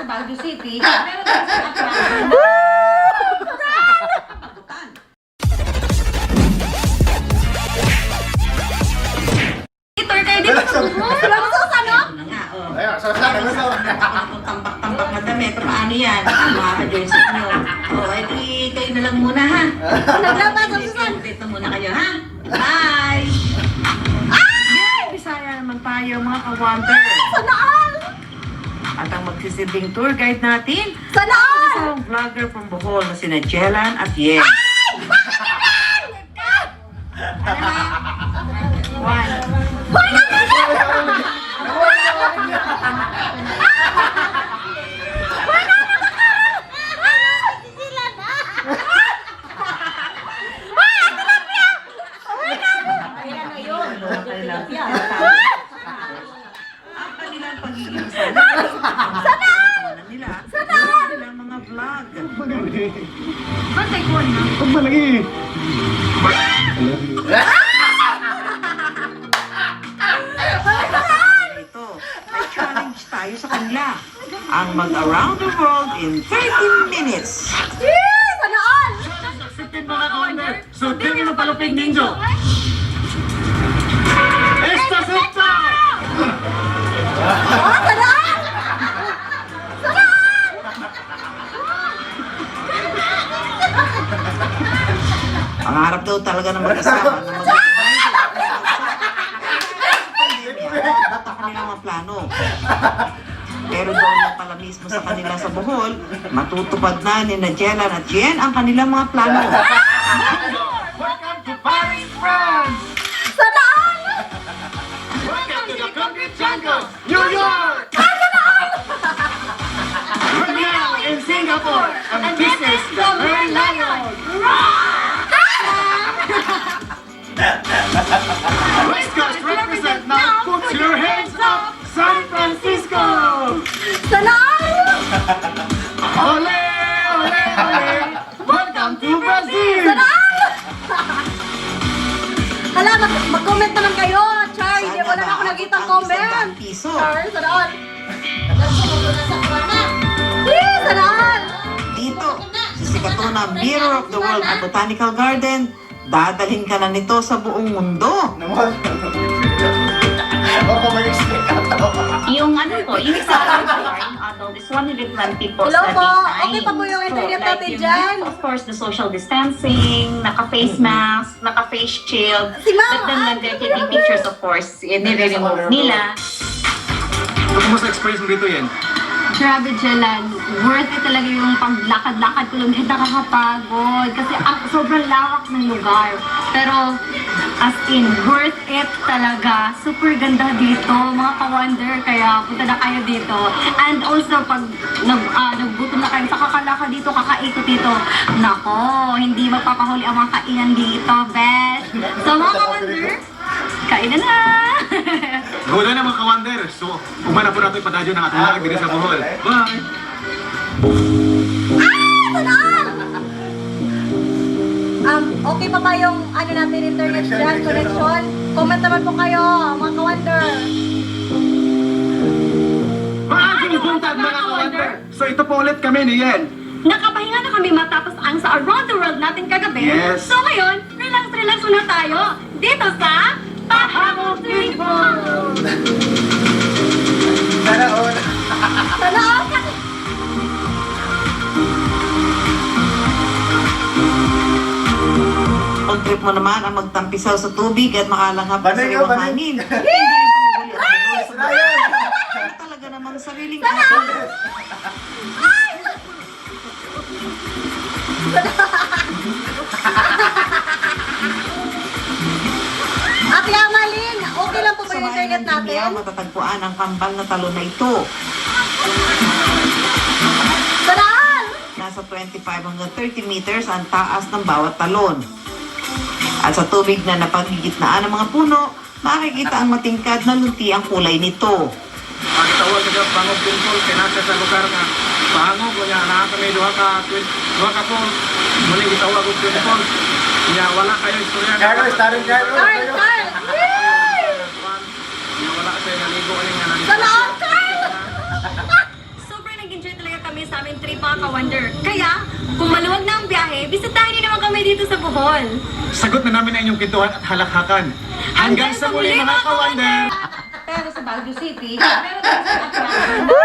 Baguio City. Meron din sa Atlanta. Tour kayo dito sa Bohol. Salamat sa ano? Ayun, Tambak-tambak na dami. Paano yan? Mga ka-jersey nyo. O, edi kayo na lang muna ha. Naglabas ang Susan. Dito muna kayo ha. Bye! Ay! Bisaya naman tayo mga ka-wonder. Sana all! At ang magsisilbing tour guide natin, Sana all! isang vlogger from Bohol na sina Jelan at Yen. One. Ang kanilang pagiging sana nila nilang mga vlog. Bantay ko na. Huwag ba lagi? Ito, may challenge tayo sa kanila. Ang mag-around the world in 30 minutes. Sana all! Sipin mga ka-wonder! Sundin mo palupig ninyo! Esta sekta! Oh, sana all! Sana all! Pangarap daw talaga ng mag-asawa na Ba't ang kanilang mga plano? Pero doon na pala mismo sa kanila sa Bohol, matutupad na ni Jelan at Yen ang kanilang mga plano. Welcome to Paris, France! Sana all! Welcome to the concrete jungle, New York! We're now in Singapore, and this is the Grand Lion! West Coast represent now, put your hands up, San Francisco! Sana all! Ole, ole, ole! Welcome to Brazil! Sana all! Hala, mag-comment naman kayo. Char, hindi wala na ako nakita comment. Piso. Char, sana all! Sana all! Dito, sa Sikatuna Mirror of the World at Botanical Garden, dadalhin ka na nito sa buong mundo. Naman. Baka mag-explain ka to. Yung ano po, yung sa adult is 120 po Hello sa po. daytime. Okay pa po yung internet So, natin yung, dyan. Of course, the social distancing, naka-face mask, naka-face shield. Si Ma'am, But then when they're taking pictures, of course, nire-remove nila. Kumusta experience mo dito yan? Grabe, Jelan. Worth it talaga yung paglakad-lakad ko lang. Nakakapagod. Kasi sobrang lawak ng lugar. Pero, as in, worth it talaga. Super ganda dito, mga ka-wonder. Kaya punta na kayo dito. And also, pag naggutom na kayo sa kakalakad dito, kakaikot dito, nako, hindi magpapahuli ang mga kainan dito, best. So, mga ka-wonder, kainan na! Gula na mga ka-wonder. So, umana po natin ipadadyo ng ating lakad dito sa Bohol. Bye! Okay pa ba yung ano natin internet dyan, connection? Comment naman po kayo, mga ka-wonder. Maaging buntag mga ka-wonder. So, ito po ulit kami ni Yen. Nakapahinga na kami matapos ang sa Around the World natin kagabi. Yes. So ngayon, relax muna tayo dito sa Pahangong Triple! Sana all. Sana all! Kung trip mo naman ang magtampisaw sa tubig at makalanghap sa Banay yun, sariwang banay. hangin. Hindi panghuli ang Bohol. Talaga namang sariling hangin. Ate Amalin, okay lang po ba Sa yung bayan internet ng GMA, natin? matatagpuan ang kambal na talon na ito. Sana all! Nasa 25 hanggang 30 meters ang taas ng bawat talon. At sa tubig na napagigitnaan ng mga puno, makikita ang matingkad na lunti ang kulay nito. Ang tawag sa Pangog Temple, kinasa sa lugar nga Pangog, kanya na kami duha ka po. Muli gitawag og temple. Kanya wala kayo istorya. Carlos, tarin Carlos. Carl! Carl! Yay! Kanya wala kayo naligo ay nga Sana all, Carl! Sobrang nag-enjoy talaga aming trip mga ka-wonder. Kaya, kung maluwag na ang biyahe, bisitahin niyo naman kami dito sa Bohol. Sagot na namin ang inyong kwentuhan at halakhakan. Hanggang sa muli mga ka-wonder! Pero sa Baguio City, meron din sa attraction.